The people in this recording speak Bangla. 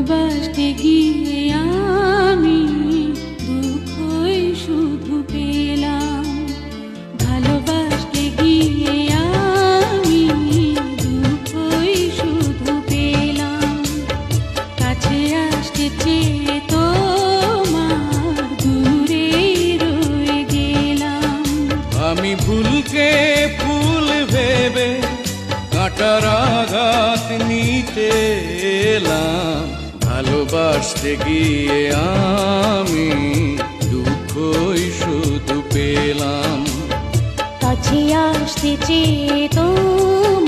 ভালোবাসতে গিয়ে আমি দুঃখই শুধু পেলাম। ভালোবাসতে গিয়ে আমি দুঃখই শুধু পেলাম। কাছে আসতে চেয়ে তোমার দূরে রয়ে গেলাম। আমি ভুলকে ফুল ভেবে কাঁটার আঘাত নিতে এলাম। ভালোবাসতে গিয়ে আমি দুঃখই শুধু পেলাম। কাছে আসতে চেয়ে তোমার